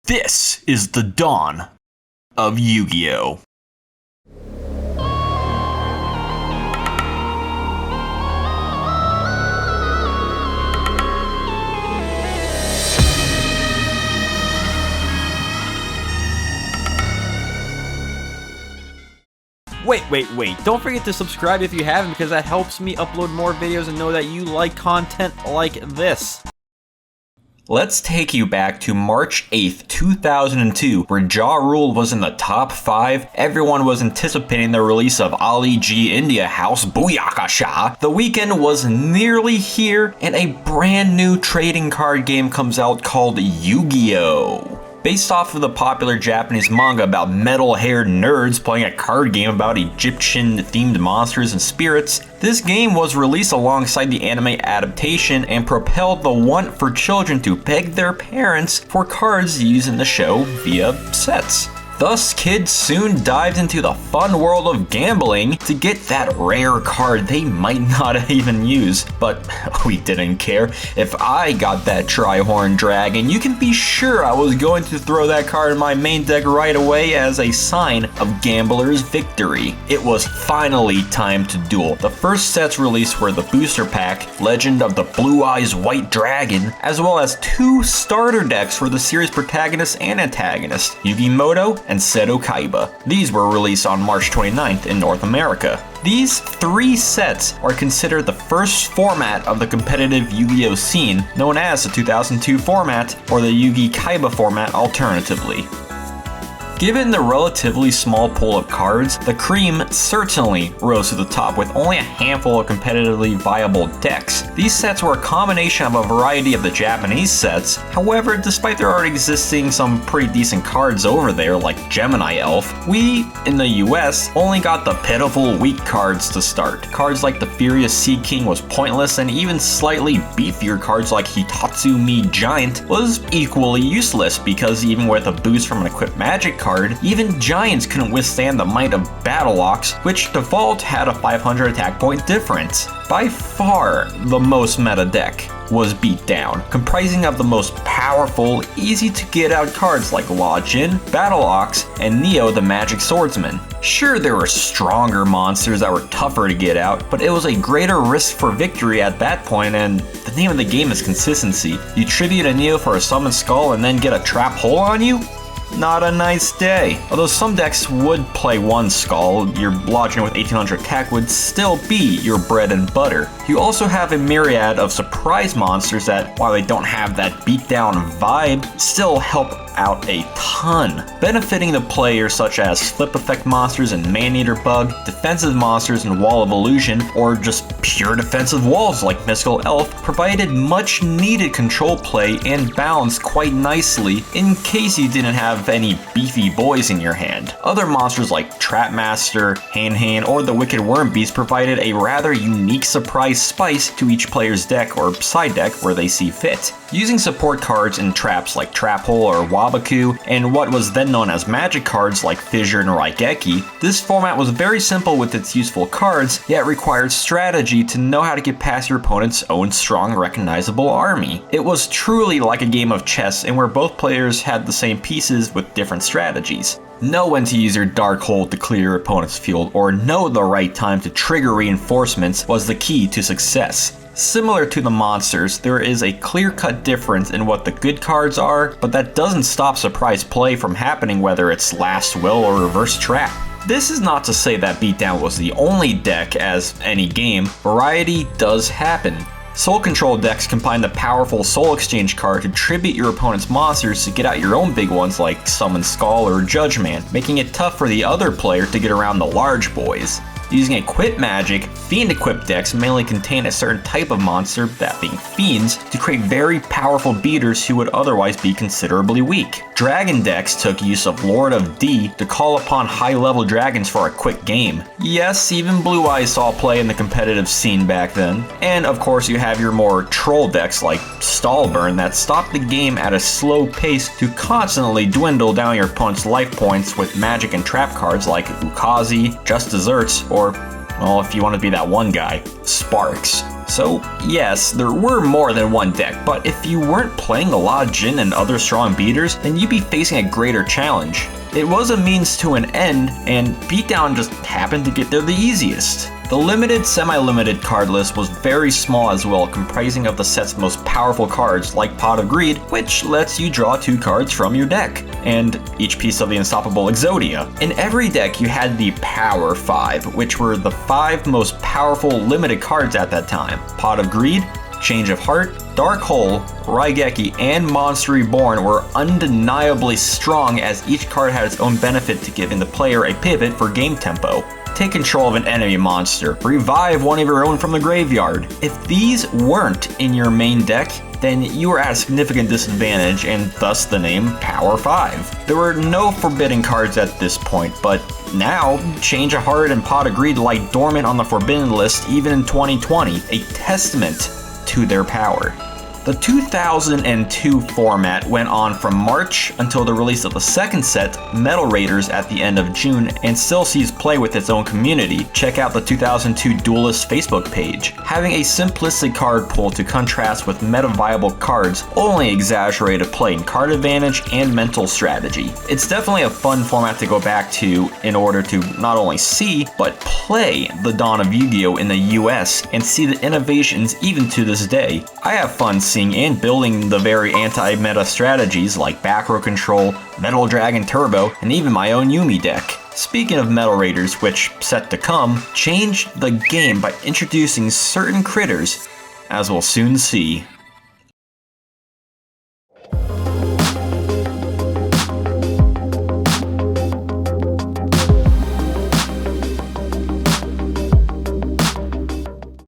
This is the dawn of Yu-Gi-Oh! Wait. Don't forget to subscribe if you haven't, because that helps me upload more videos and know that you like content like this. Let's take you back to March 8th, 2002, where Ja Rule was in the top 5. Everyone was anticipating the release of Ali G India House Booyakasha. The weekend was nearly here, and a brand new trading card game comes out called Yu-Gi-Oh! Based off of the popular Japanese manga about metal-haired nerds playing a card game about Egyptian-themed monsters and spirits, this game was released alongside the anime adaptation and propelled the want for children to beg their parents for cards used in the show via sets. Thus, kids soon dived into the fun world of gambling to get that rare card they might not even use. But we didn't care. If I got that Tri-Horn Dragon, you can be sure I was going to throw that card in my main deck right away as a sign of gambler's victory. It was finally time to duel. The first sets released were the Booster Pack, Legend of the Blue Eyes White Dragon, as well as 2 starter decks for the series protagonist and antagonist, Yugimoto and Seto Kaiba. These were released on March 29th in North America. These 3 sets are considered the first format of the competitive Yu-Gi-Oh scene, known as the 2002 format or the Yugi Kaiba format alternatively. Given the relatively small pool of cards, the cream certainly rose to the top with only a handful of competitively viable decks. These sets were a combination of a variety of the Japanese sets. However, despite there already existing some pretty decent cards over there like Gemini Elf, we, in the US, only got the pitiful weak cards to start. Cards like the Furious Sea King was pointless, and even slightly beefier cards like Hitatsu Mi Giant was equally useless, because even with a boost from an equipped magic card, even giants couldn't withstand the might of Battle Ox, which default had a 500 attack point difference. By far, the most meta deck was Beatdown, comprising of the most powerful, easy to get out cards like Law Jin, Battle Ox, and Neo the Magic Swordsman. Sure, there were stronger monsters that were tougher to get out, but it was a greater risk for victory at that point, and the name of the game is consistency. You tribute a Neo for a Summon Skull and then get a Trap Hole on you? Not a nice day. Although some decks would play 1 Skull, your Lodging with 1800 attack would still be your bread and butter. You also have a myriad of surprise monsters that, while they don't have that beatdown vibe, still help out a ton, benefiting the players such as flip effect monsters and Maneater Bug, defensive monsters and Wall of Illusion, or just pure defensive walls like Mystical Elf, provided much needed control play and balance quite nicely in case you didn't have any beefy boys in your hand. Other monsters like Trapmaster, Han, or the Wicked Worm Beast provided a rather unique surprise spice to each player's deck or side deck where they see fit. Using support cards in traps like Trap Hole or Wabaku, and what was then known as magic cards like Fissure and Raigeki, this format was very simple with its useful cards, yet required strategy to know how to get past your opponent's own strong, recognizable army. It was truly like a game of chess, and where both players had the same pieces with different strategies. Know when to use your Dark Hole to clear your opponent's field, or know the right time to trigger reinforcements was the key to success. Similar to the monsters, there is a clear-cut difference in what the good cards are, but that doesn't stop surprise play from happening, whether it's Last Will or Reverse Trap. This is not to say that Beatdown was the only deck, as any game, variety does happen. Soul Control decks combine the powerful Soul Exchange card to tribute your opponent's monsters to get out your own big ones like Summon Skull or Judge Man, making it tough for the other player to get around the large boys. Using Equip Magic, Fiend Equipped decks mainly contain a certain type of monster, that being Fiends, to create very powerful beaters who would otherwise be considerably weak. Dragon decks took use of Lord of D to call upon high-level dragons for a quick game. Yes, even Blue Eyes saw play in the competitive scene back then. And of course you have your more troll decks like Stallburn that stop the game at a slow pace to constantly dwindle down your opponent's life points with magic and trap cards like Ukazi, Just Desserts, or, well, if you want to be that one guy, Sparks. So yes, there were more than one deck, but if you weren't playing a lot of Jin and other strong beaters, then you'd be facing a greater challenge. It was a means to an end, and Beatdown just happened to get there the easiest. The limited, semi-limited card list was very small as well, comprising of the set's most powerful cards like Pot of Greed, which lets you draw 2 cards from your deck, and each piece of the unstoppable Exodia. In every deck you had the Power 5, which were the 5 most powerful limited cards at that time. Pot of Greed, Change of Heart, Dark Hole, Raigeki, and Monster Reborn were undeniably strong as each card had its own benefit to giving the player a pivot for game tempo. Take control of an enemy monster, revive one of your own from the graveyard. If these weren't in your main deck, then you were at a significant disadvantage, and thus the name Power 5. There were no forbidden cards at this point, but now Change of Heart and Pot of Greed lie dormant on the forbidden list even in 2020, a testament to their power. The 2002 format went on from March until the release of the second set, Metal Raiders, at the end of June, and still sees play with its own community. Check out the 2002 Duelist Facebook page. Having a simplistic card pool to contrast with meta-viable cards only exaggerated play in card advantage and mental strategy. It's definitely a fun format to go back to in order to not only see, but play the dawn of Yu-Gi-Oh! In the US and see the innovations even to this day. I have fun seeing and building the very anti-meta strategies like back row control, Metal Dragon Turbo, and even my own Yumi deck. Speaking of Metal Raiders, which, set to come, changed the game by introducing certain critters, as we'll soon see.